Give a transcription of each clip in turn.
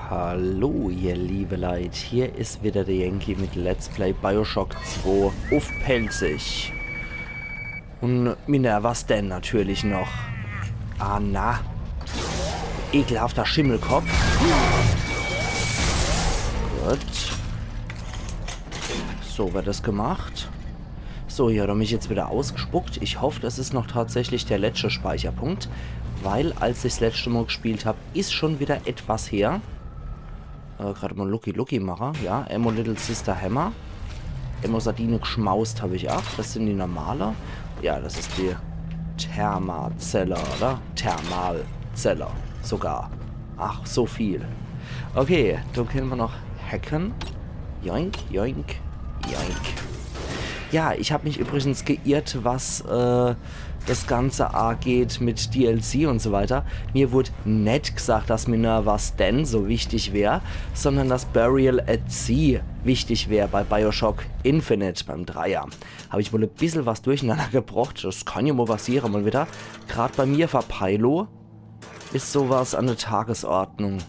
Hallo ihr liebe Leute, hier ist wieder der Yankee mit Let's Play Bioshock 2 auf Pelzig. Und Minervas denn natürlich noch. Ah na, ekelhafter Schimmelkopf. Gut. So wird das gemacht. So, hier hat er mich jetzt wieder ausgespuckt. Ich hoffe, das ist noch tatsächlich der letzte Speicherpunkt. Weil, als ich das letzte Mal gespielt habe, ist schon wieder etwas her. Gerade mal Lucky mache. Ja, Ammo Little Sister Hammer. Ammo Sardine geschmaust habe ich auch. Das sind die normale. Ja, das ist die Thermazeller, oder? Thermalzeller. Sogar. Ach, so viel. Okay, da können wir noch hacken. Joink, joink, joink. Ja, ich habe mich übrigens geirrt, was das Ganze angeht mit DLC und so weiter. Mir wurde nicht gesagt, dass Minervas denn so wichtig wäre, sondern dass Burial at Sea wichtig wäre bei Bioshock Infinite, beim Dreier. Habe ich wohl ein bisschen was durcheinander gebracht. Das kann ja mal passieren, mal wieder. Gerade bei mir, Verpeilo, ist sowas an der Tagesordnung.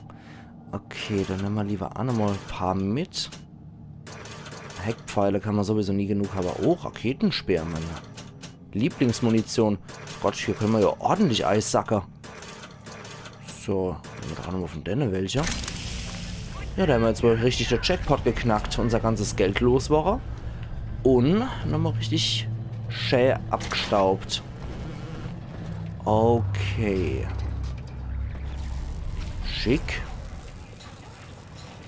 Okay, dann nehmen wir lieber auch nochmal ein paar mit. Heckpfeile kann man sowieso nie genug haben. Oh, Raketenspeer, meine Lieblingsmunition. Gott, hier können wir ja ordentlich Eissacker. So, wir dran auf den Denne welcher. Ja, da haben wir jetzt wohl richtig der Jackpot geknackt. Unser ganzes Geld los war. Und nochmal richtig schön abgestaubt. Okay. Schick.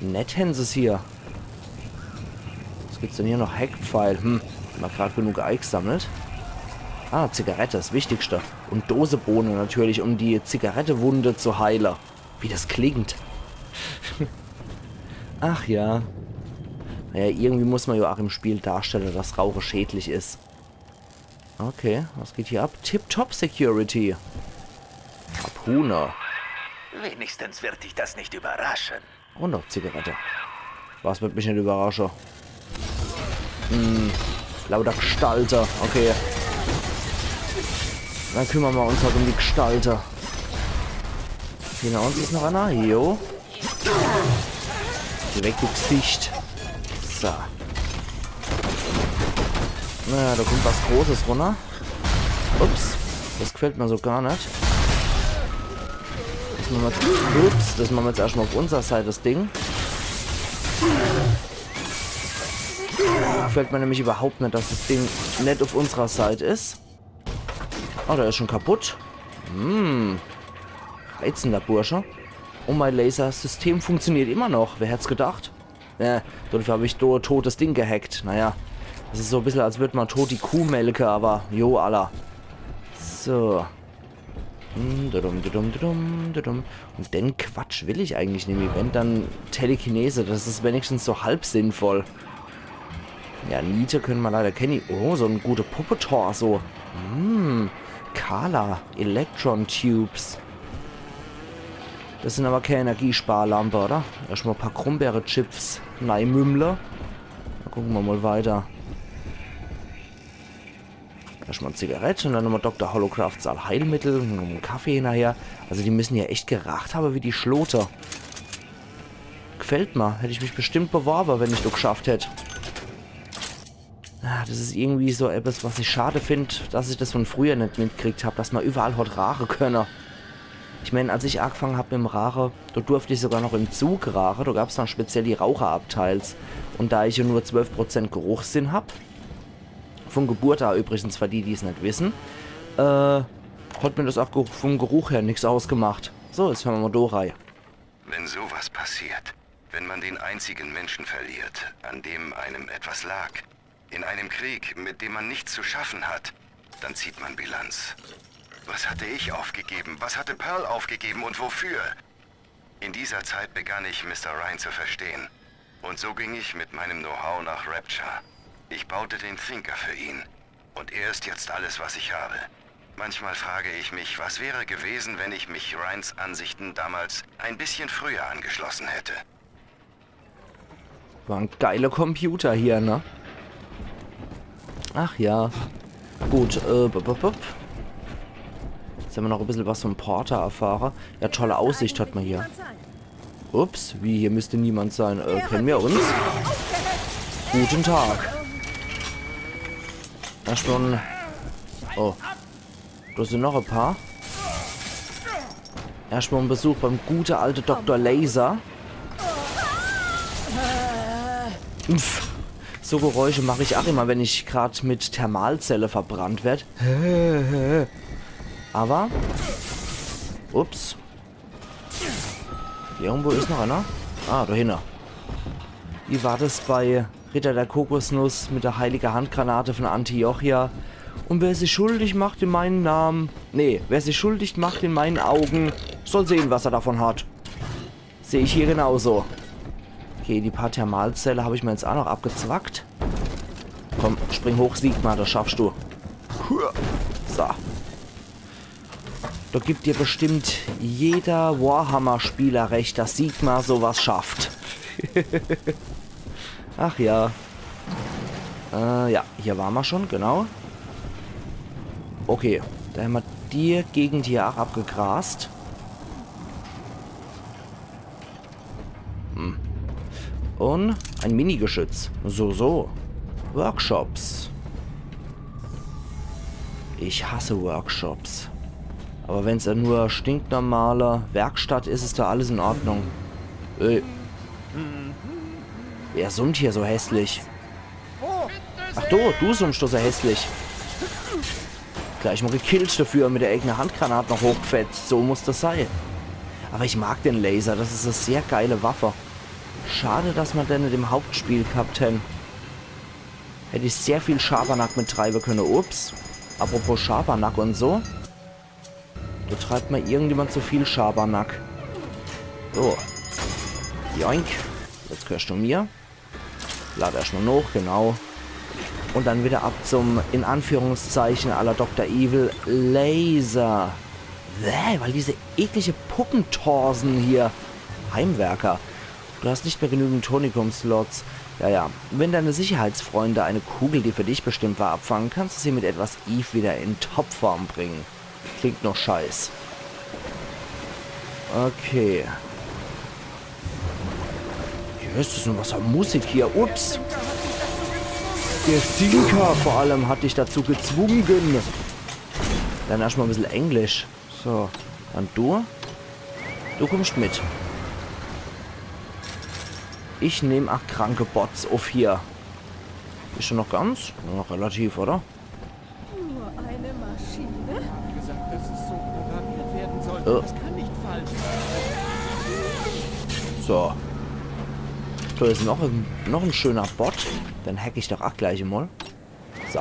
Nett haben sie es hier. Was gibt's denn hier noch? Heckpfeil. Haben wir gerade genug Ei gesammelt. Ah, Zigarette, das Wichtigste. Und Dosebohnen natürlich, um die Zigarettewunde zu heilen. Wie das klingt. Ach ja. Naja, irgendwie muss man ja auch im Spiel darstellen, dass Rauchen schädlich ist. Okay, was geht hier ab? Tip-Top Security. Harpune. Wenigstens wird dich das nicht überraschen. Und noch Zigarette. Was wird mich nicht überraschen? Lauter Gestalter. Okay. Dann kümmern wir uns halt um die Gestalter. Hinter uns ist noch einer. Jo. Direkt ins Gesicht. So. Naja, da kommt was Großes runter. Ups. Das gefällt mir so gar nicht. Das machen wir jetzt erstmal auf unserer Seite, das Ding. Gefällt mir nämlich überhaupt nicht, dass das Ding nicht auf unserer Seite ist. Oh, der ist schon kaputt. Reizender Bursche. Und mein Lasersystem funktioniert immer noch. Wer hätte es gedacht? Dadurch habe ich totes Ding gehackt. Naja, das ist so ein bisschen, als würde man tot die Kuh melken, aber jo, Allah. So. Und den Quatsch will ich eigentlich nicht. Wenn dann Telekinese, das ist wenigstens so halb sinnvoll. Ja, Niete können wir leider kennen. Oh, so ein guter Puppe-Torso. Kala, Electron Tubes. Das sind aber keine Energiesparlampe, oder? Erstmal ein paar Krummbeere-Chips. Neimümmler. Dann gucken wir mal weiter. Erstmal eine Zigarette und dann nochmal Dr. Holocrafts Allheilmittel und einen Kaffee hinterher. Also die müssen ja echt geracht haben wie die Schloter. Gefällt mir. Hätte ich mich bestimmt beworben, wenn ich das geschafft hätte. Das ist irgendwie so etwas, was ich schade finde, dass ich das von früher nicht mitgekriegt habe, dass man überall hat Rache können. Ich meine, als ich angefangen habe mit dem Rache, da durfte ich sogar noch im Zug rache. Da gab es dann speziell die Raucherabteils. Und da ich ja nur 12% Geruchssinn habe, von Geburt an übrigens, für die, die es nicht wissen, hat mir das auch vom Geruch her nichts ausgemacht. So, jetzt hören wir mal Dorei. Wenn sowas passiert, wenn man den einzigen Menschen verliert, an dem einem etwas lag, in einem Krieg, mit dem man nichts zu schaffen hat, dann zieht man Bilanz. Was hatte ich aufgegeben? Was hatte Pearl aufgegeben und wofür? In dieser Zeit begann ich, Mr. Ryan zu verstehen. Und so ging ich mit meinem Know-how nach Rapture. Ich baute den Thinker für ihn. Und er ist jetzt alles, was ich habe. Manchmal frage ich mich, was wäre gewesen, wenn ich mich Ryans Ansichten damals ein bisschen früher angeschlossen hätte. War ein geiler Computer hier, ne? Ach ja. Gut, Jetzt haben wir noch ein bisschen was vom Porter erfahren. Ja, tolle Aussicht hat man hier. Ups, wie, hier müsste niemand sein. Kennen wir uns? Guten Tag. Da schon... Oh. Da sind noch ein paar. Erstmal ein Besuch beim gute alte Dr. Laser. Uff. So Geräusche mache ich auch immer, wenn ich gerade mit Thermalzelle verbrannt werde. Aber... Ups. Hier irgendwo ist noch einer. Ah, da hinten. Wie war das bei Ritter der Kokosnuss mit der heiligen Handgranate von Antiochia? Und wer sich schuldig macht in meinen Namen... Nee, wer sich schuldig macht in meinen Augen, soll sehen, was er davon hat. Sehe ich hier genauso. Okay, die paar Thermalzelle habe ich mir jetzt auch noch abgezwackt. Komm, spring hoch, Sigmar, das schaffst du. So. Da gibt dir bestimmt jeder Warhammer-Spieler recht, dass Sigmar sowas schafft. Ach ja. Ja, hier waren wir schon, genau. Okay, da haben wir die Gegend hier auch abgegrast. Und ein Mini-Geschütz. So. Workshops. Ich hasse Workshops. Aber wenn es ja nur stinknormale Werkstatt ist, ist da alles in Ordnung. Wer summt hier so hässlich? Ach du summst so hässlich. Gleich mal gekillt dafür mit der eigenen Handgranate noch hochgefetzt. So muss das sein. Aber ich mag den Laser. Das ist eine sehr geile Waffe. Schade, dass man den nicht im Hauptspiel gehabt hätte. Hätte ich sehr viel Schabernack mit treiben können. Ups. Apropos Schabernack und so. Da treibt mal irgendjemand zu viel Schabernack. So. Joink. Jetzt gehörst du mir. Lade erstmal hoch, genau. Und dann wieder ab zum, in Anführungszeichen, à la Dr. Evil, Laser. Weil diese eklige Puppentorsen hier. Heimwerker. Du hast nicht mehr genügend Tonikum-Slots. Ja. Wenn deine Sicherheitsfreunde eine Kugel, die für dich bestimmt war, abfangen, kannst du sie mit etwas Eve wieder in Topform bringen. Klingt noch scheiß. Okay. Hier ist es denn was für Musik hier. Ups. Der Stinker vor allem hat dich dazu gezwungen. Dann erstmal ein bisschen Englisch. So. Dann du. Du kommst mit. Ich nehme 8 kranke Bots auf hier. Ist schon noch ganz? Noch relativ, oder? Nur eine Maschine? Gesagt, dass es so programmiert werden soll. Das kann nicht falsch sein. So. Da ist noch ein schöner Bot. Dann hack ich doch auch gleich mal. So.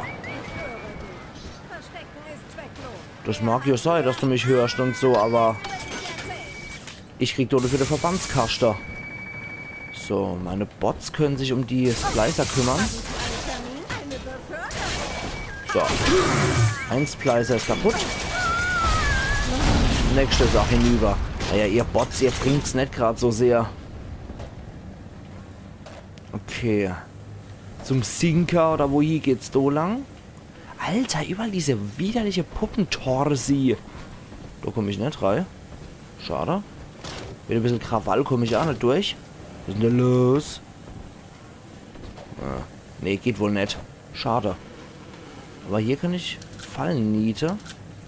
Das mag ja sein, dass du mich hörst und so, aber ich krieg dafür den Verbandskaster. So, meine Bots können sich um die Splicer kümmern. So. Ein Splicer ist kaputt. Nächste Sache hinüber. Naja, ihr Bots, ihr bringt's nicht gerade so sehr. Okay. Zum Sinker oder wo hier geht's da lang? Alter, überall diese widerliche Puppentorsi. Da komme ich nicht rein. Schade. Mit ein bisschen Krawall komme ich auch nicht durch. Was ist denn da los? Nee, geht wohl nicht. Schade. Aber hier kann ich Fallen niete.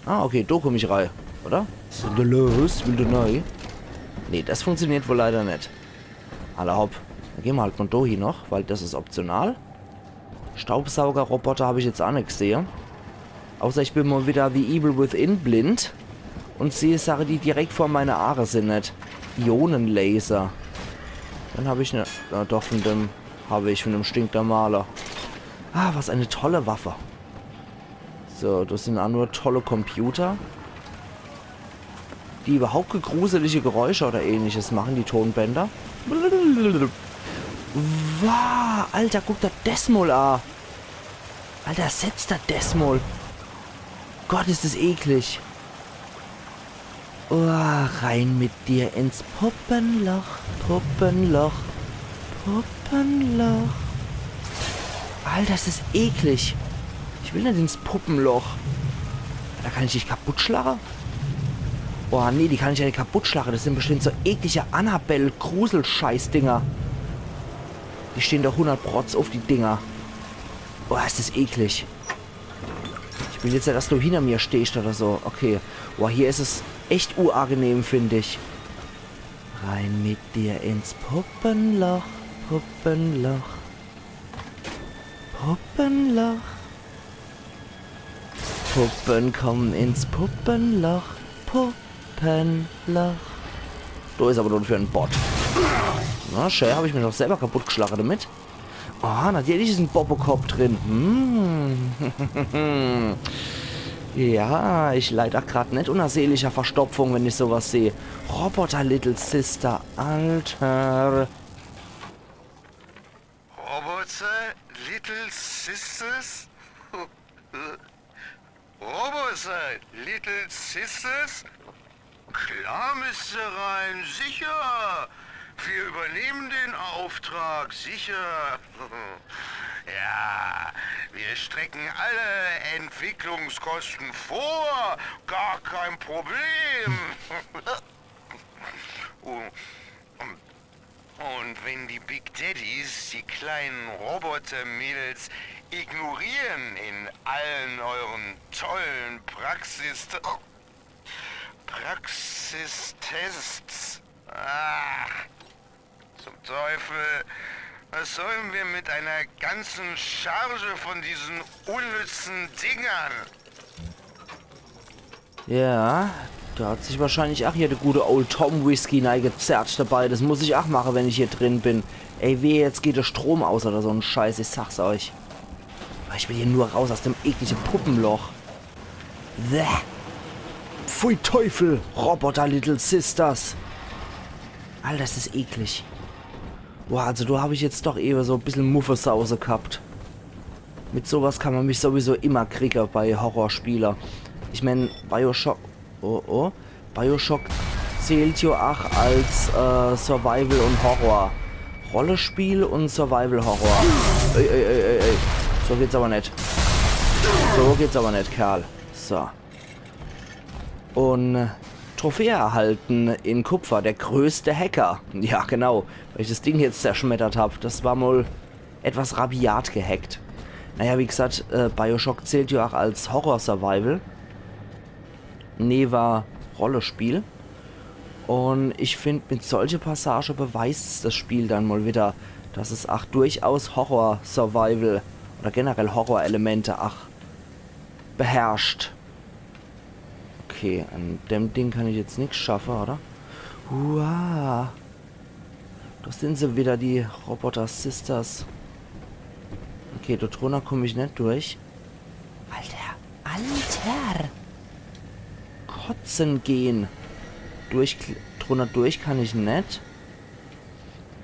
Ah, okay, da komme ich rein. Oder? Was ist denn da los? Will du neu? Nee, das funktioniert wohl leider nicht. Alle hopp. Dann gehen wir halt von da hier noch, weil das ist optional. Staubsaugerroboter habe ich jetzt auch nicht gesehen. Außer ich bin mal wieder wie Evil Within blind. Und sehe Sachen, die direkt vor meiner Aare sind nicht. Ionenlaser. Dann habe ich eine... doch, von dem habe ich, von dem Stinknormaler. Ah, was eine tolle Waffe. So, das sind auch nur tolle Computer. Die überhaupt gegruselige Geräusche oder ähnliches machen, die Tonbänder. Wow, Alter, guck da Desmol an. Alter, setzt da Desmol. Gott, ist das eklig. Oh, rein mit dir ins Puppenloch, Puppenloch, Puppenloch. Alter, das ist eklig. Ich will nicht ins Puppenloch. Da kann ich dich kaputt schlagen. Oh nee, die kann ich ja nicht kaputt schlagen. Das sind bestimmt so eklige Annabelle-Grusel-Scheiß-Dinger. Die stehen doch 100 Protz auf die Dinger. Oh, ist das eklig. Ich will jetzt ja, dass du hinter mir stehst oder so. Okay. Boah, hier ist es echt unangenehm, finde ich. Rein mit dir ins Puppenloch, Puppenloch. Puppenloch. Puppen kommen ins Puppenloch, Puppenloch. Du ist aber nur für einen Bot. Na, schön, habe ich mir noch selber kaputt geschlagen damit. Oh, natürlich ist ein Bobocop drin. Ja, ich leide gerade nicht unter seelischer Verstopfung, wenn ich sowas sehe. Roboter Little Sister, Alter. Roboter Little Sisters? Roboter Little Sisters? Klar, Mr. Rhein, sicher. Wir übernehmen den Auftrag, sicher. Ja, wir strecken alle Entwicklungskosten vor. Gar kein Problem. Und wenn die Big Daddies die kleinen Roboter-Mädels ignorieren in allen euren tollen Praxistests. Zum Teufel, was sollen wir mit einer ganzen Charge von diesen unnützen Dingern? Ja, da hat sich wahrscheinlich auch hier der gute Old Tom Whisky neigezerrt dabei. Das muss ich auch machen, wenn ich hier drin bin. Ey, weh, jetzt geht der Strom aus oder so ein Scheiß, ich sag's euch. Aber ich will hier nur raus aus dem ekligen Puppenloch. Bäh. Pfui Teufel, Roboter Little Sisters. Alter, das ist eklig. Boah, also da habe ich jetzt doch eher so ein bisschen Muffesause gehabt. Mit sowas kann man mich sowieso immer kriegen bei Horrorspieler. Ich meine, Bioshock... Oh. Bioshock zählt ja auch als Survival und Horror. Rollenspiel und Survival Horror. Ey. So geht's aber nicht. So geht's aber nicht, Kerl. So. Und Trophäe erhalten in Kupfer. Der größte Hacker. Ja, genau. Weil ich das Ding jetzt zerschmettert habe. Das war wohl etwas rabiat gehackt. Naja, wie gesagt, Bioshock zählt ja auch als Horror-Survival. Neva Rollenspiel. Und ich finde, mit solcher Passage beweist das Spiel dann mal wieder, dass es auch durchaus Horror-Survival oder generell Horror-Elemente auch beherrscht. Okay, an dem Ding kann ich jetzt nichts schaffen, oder? Uah. Das sind sie wieder, die Roboter Sisters. Okay, da drunter komme ich nicht durch. Alter! Kotzen gehen. Drunter durch kann ich nicht.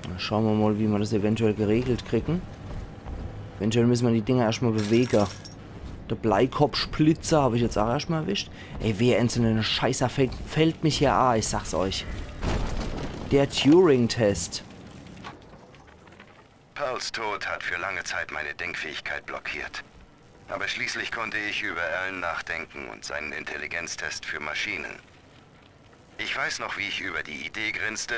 Dann schauen wir mal, wie wir das eventuell geregelt kriegen. Eventuell müssen wir die Dinger erstmal bewegen. Der Bleikopfsplitzer habe ich jetzt auch erstmal erwischt. Ey, wer einzelne Scheißer fällt mich hier an, ich sag's euch. Der Turing-Test. Pearls Tod hat für lange Zeit meine Denkfähigkeit blockiert. Aber schließlich konnte ich über Alan nachdenken und seinen Intelligenztest für Maschinen. Ich weiß noch, wie ich über die Idee grinste,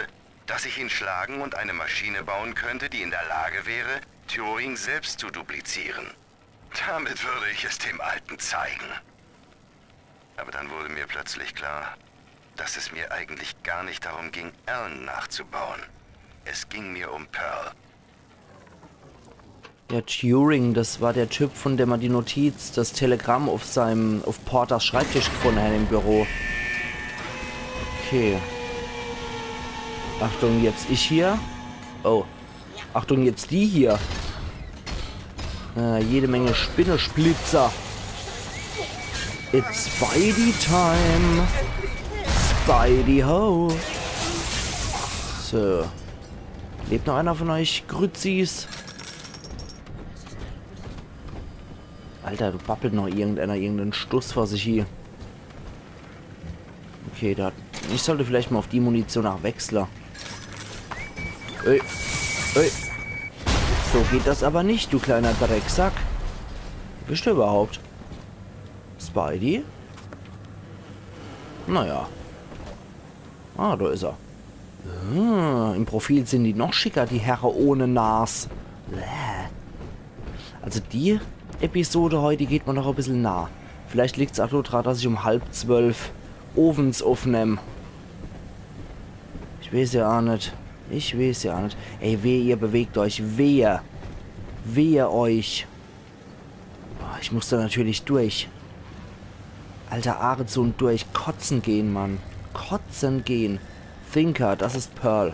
dass ich ihn schlagen und eine Maschine bauen könnte, die in der Lage wäre, Turing selbst zu duplizieren. Damit würde ich es dem Alten zeigen. Aber dann wurde mir plötzlich klar, dass es mir eigentlich gar nicht darum ging, Alan nachzubauen. Es ging mir um Pearl. Ja, Turing, das war der Typ, von dem man die Notiz, das Telegramm auf Porters Schreibtisch gefunden hat im Büro. Okay. Achtung, jetzt ich hier. Oh. Achtung, jetzt die hier. Jede Menge Spinnensplitzer. It's Spidey time. Spidey ho. So. Lebt noch einer von euch Grützis? Alter, du babbelt noch irgendeinen Stuss vor sich hier. Okay, ich sollte vielleicht mal auf die Munition nachwechseln. Ey. So geht das aber nicht, du kleiner Drecksack. Wo bist du überhaupt? Spidey? Naja. Ah, da ist er. Ah, im Profil sind die noch schicker, die Herren ohne Nas. Also die Episode heute geht mir noch ein bisschen nah. Vielleicht liegt es auch nur daran, dass ich um 11:30 Ovens aufnehme. Ich weiß ja auch nicht. Ich weiß ja auch nicht. Ey, wehe, ihr bewegt euch. Wehe. Wehe euch. Oh, ich muss da natürlich durch. Alter Arezon, durch. Kotzen gehen, Mann. Kotzen gehen. Thinker, das ist Pearl.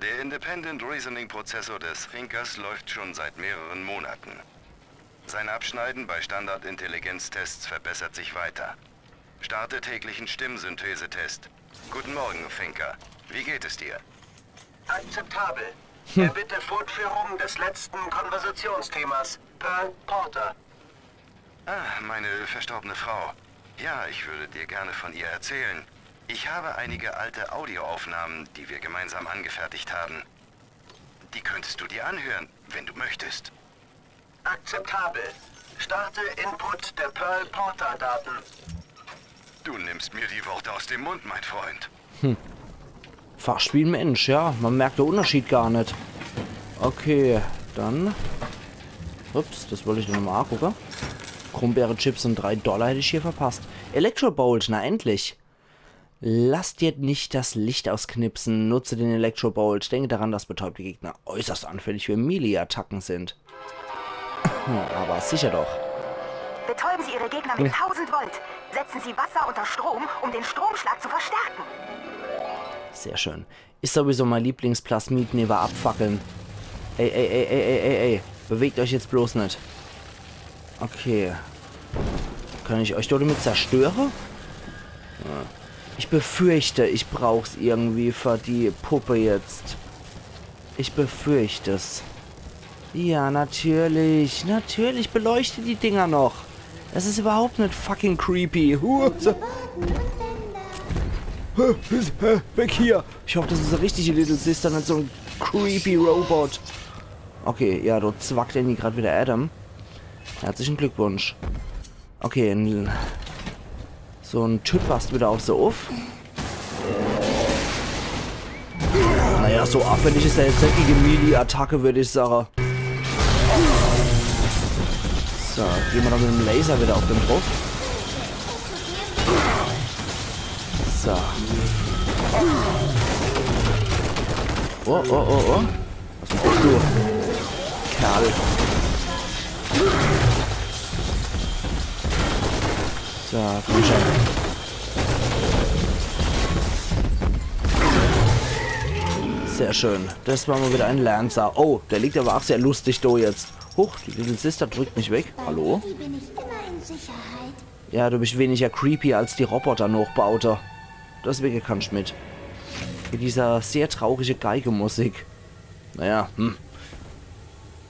Der Independent Reasoning Prozessor des Thinkers läuft schon seit mehreren Monaten. Sein Abschneiden bei Standard-Intelligenztests verbessert sich weiter. Starte täglichen Stimmsynthesetest. Guten Morgen, Thinker. Wie geht es dir? Akzeptabel. Bitte Fortführung des letzten Konversationsthemas. Pearl Porter. Ah, meine verstorbene Frau. Ja, ich würde dir gerne von ihr erzählen. Ich habe einige alte Audioaufnahmen, die wir gemeinsam angefertigt haben. Die könntest du dir anhören, wenn du möchtest. Akzeptabel. Starte Input der Pearl Porter Daten. Du nimmst mir die Worte aus dem Mund, mein Freund. Fast wie ein Mensch, ja. Man merkt den Unterschied gar nicht. Okay, dann... Ups, das wollte ich nur nochmal angucken. Krummbeere-Chips und $3 hätte ich hier verpasst. Electrobolt, na endlich. Lass dir nicht das Licht ausknipsen. Nutze den Electrobolt. Denke daran, dass betäubte Gegner äußerst anfällig für Melee-Attacken sind. Aber sicher doch. Betäuben Sie Ihre Gegner mit 1000 Volt. Setzen Sie Wasser unter Strom, um den Stromschlag zu verstärken. Sehr schön. Ist sowieso mein Lieblingsplasmid neben abfackeln. Ey. Bewegt euch jetzt bloß nicht. Okay. Kann ich euch damit zerstören? Ja. Ich befürchte, ich brauch's irgendwie für die Puppe jetzt. Ich befürchte es. Ja, natürlich. Natürlich beleuchte die Dinger noch. Es ist überhaupt nicht fucking creepy. Weg hier. Ich hoffe, das ist eine richtige Little Sister, nicht so ein creepy Robot. Okay, ja, dort zwackt irgendwie gerade wieder Adam. Herzlichen Glückwunsch. Okay, so ein Typ passt wieder auf so auf. Naja, so aufwendig ist der jetzt nicht gegen Melee-Attacke, würde ich sagen. So, gehen wir dann mit dem Laser wieder auf den drauf. So. Oh. Was machst du? Kerl. So, komm schon. Sehr schön. Das war mal wieder ein Lancer. Oh, der liegt aber auch sehr lustig da jetzt. Huch, die Little Sister drückt mich weg. Hallo? Bin ich immer in Sicherheit. Ja, du bist weniger creepy als die Roboter-Nachbaute. Deswegen kannst du mit. Mit dieser sehr traurige Geigemusik. Naja,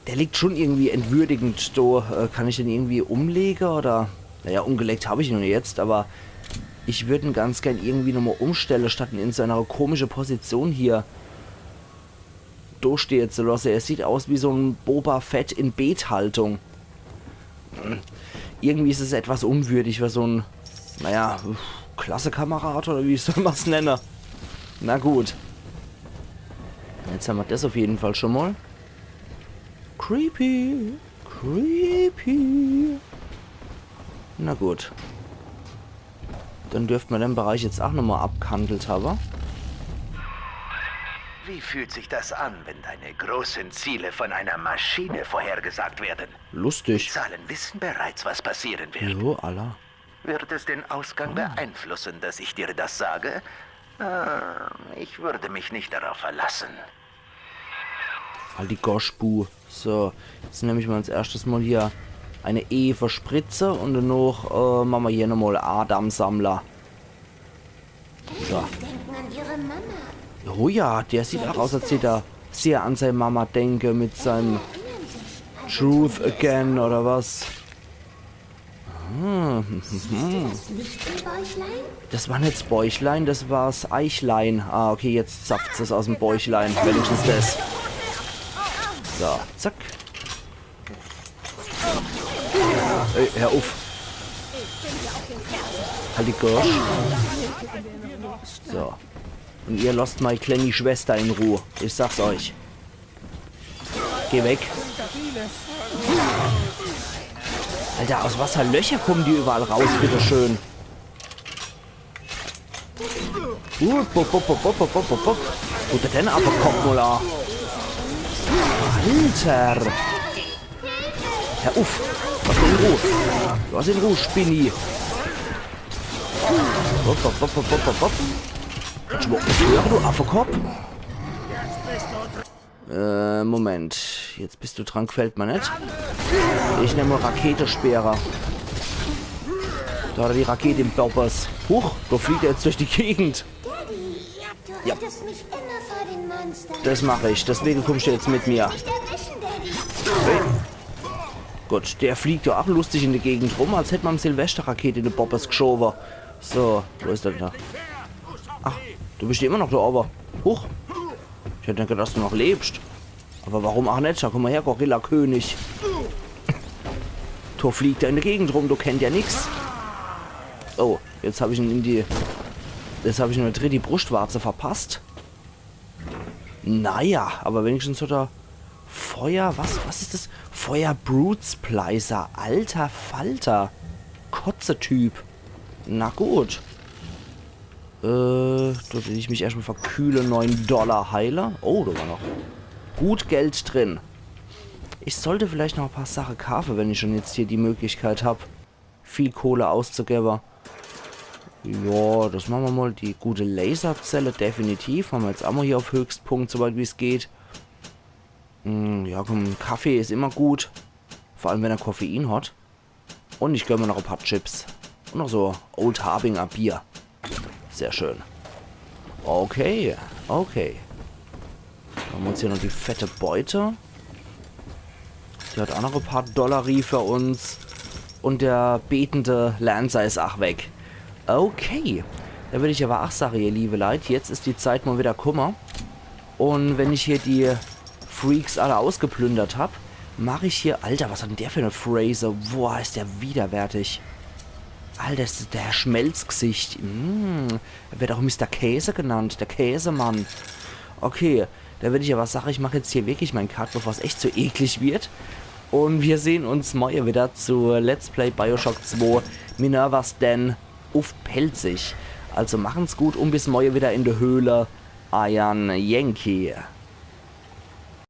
Der liegt schon irgendwie entwürdigend da. Kann ich den irgendwie umlegen oder... Naja, umgelegt habe ich ihn jetzt, aber... Ich würde ihn ganz gern irgendwie nochmal umstellen, statt ihn in so einer komischen Position hier... Da steht zu lassen. Er sieht aus wie so ein Boba Fett in Bethaltung. Irgendwie ist es etwas unwürdig, für so ein... Naja, Klassekamerad oder wie soll man es nennen? Na gut. Jetzt haben wir das auf jeden Fall schon mal. Creepy. Na gut. Dann dürften wir den Bereich jetzt auch nochmal abgehandelt haben. Wie fühlt sich das an, wenn deine großen Ziele von einer Maschine vorhergesagt werden? Die Lustig. Zahlen wissen bereits, was passieren wird. Jo, Allah. Wird es den Ausgang beeinflussen, dass ich dir das sage? Ich würde mich nicht darauf verlassen. Halt die Goschbu. So, jetzt nehme ich mal als erstes mal hier eine Eva-Spritze und danach machen wir hier nochmal Adam-Sammler. So. Denken an ihre Mama. Oh ja, der sieht auch aus, als hätte er sehr an seine Mama denke mit seinem Truth Again oder was. Das Licht im Bäuchlein? Das war nicht das Bäuchlein, das war das Eichlein. Ah, okay, jetzt zapft es aus dem Bäuchlein. Wenigstens das. So, zack. Ey, hör auf. Halt die Kirsch. So. Und ihr lasst meine kleine Schwester in Ruhe. Ich sag's euch. Geh weg. Alter, aus was für Löcher kommen die überall raus, bitteschön. Wo der denn aber kommt, Mola? Alter! Herr Uff! Lass ihn in Ruhe! Lass ihn in Ruhe, Spinni! Kannst du mal aufhören, du Affekopf? Moment. Jetzt bist du dran, gefällt mir nicht. Ich nehme Raketensperrer. Da hat er die Rakete im Boppers. Huch, da fliegt er jetzt durch die Gegend. Du hattest mich immer vor den Monstern. Das mache ich. Deswegen kommst du jetzt mit mir. Nicht erwischen, Daddy. Okay. Gut, der fliegt ja auch lustig in der Gegend rum, als hätte man Silvesterrakete in den Boppers geschoben. So, wo ist der da? Ach, du bist ja immer noch da oben. Huch. Ich hätte gedacht, dass du noch lebst. Aber warum auch nicht? Komm mal her, Gorilla-König. Tor fliegt da in der Gegend rum, du kennst ja nichts. Oh, jetzt habe ich ihn in die... Jetzt habe ich nur die Brustwarze verpasst. Naja, aber wenigstens hat er Feuer... Was ist das? Feuer Brute Splicer. Alter Falter. Kotze-Typ. Na gut. Da will ich mich erstmal verkühlen. $9 Heiler. Oh, da war noch gut Geld drin. Ich sollte vielleicht noch ein paar Sachen kaufen, wenn ich schon jetzt hier die Möglichkeit habe, viel Kohle auszugeben. Ja, das machen wir mal. Die gute Laserzelle, definitiv. Haben wir jetzt auch mal hier auf Höchstpunkt, soweit wie es geht. Ja, komm, Kaffee ist immer gut. Vor allem, wenn er Koffein hat. Und ich gönne mir noch ein paar Chips. Und noch so Old Harbinger Bier. Sehr schön. Okay, okay. Dann haben wir uns hier noch die fette Beute. Die hat auch noch ein paar Dollari für uns. Und der betende Lancer ist auch weg. Okay. Da würde ich aber auch sagen, ihr liebe Leute, jetzt ist die Zeit mal wieder Kummer. Und wenn ich hier die Freaks alle ausgeplündert habe, mache ich hier... Alter, was hat denn der für eine Phrase? Boah, ist der widerwärtig. Alter, das ist der Schmelzgesicht. Er wird auch Mr. Käse genannt. Der Käsemann. Okay, da würde ich aber sagen, ich mache jetzt hier wirklich meinen Cut, bevor es echt so eklig wird. Und wir sehen uns morgen wieder zu Let's Play Bioshock 2 Minerva's Den auf Pelzig. Also machen's gut und bis morgen wieder in der Höhle. Iron Yankee.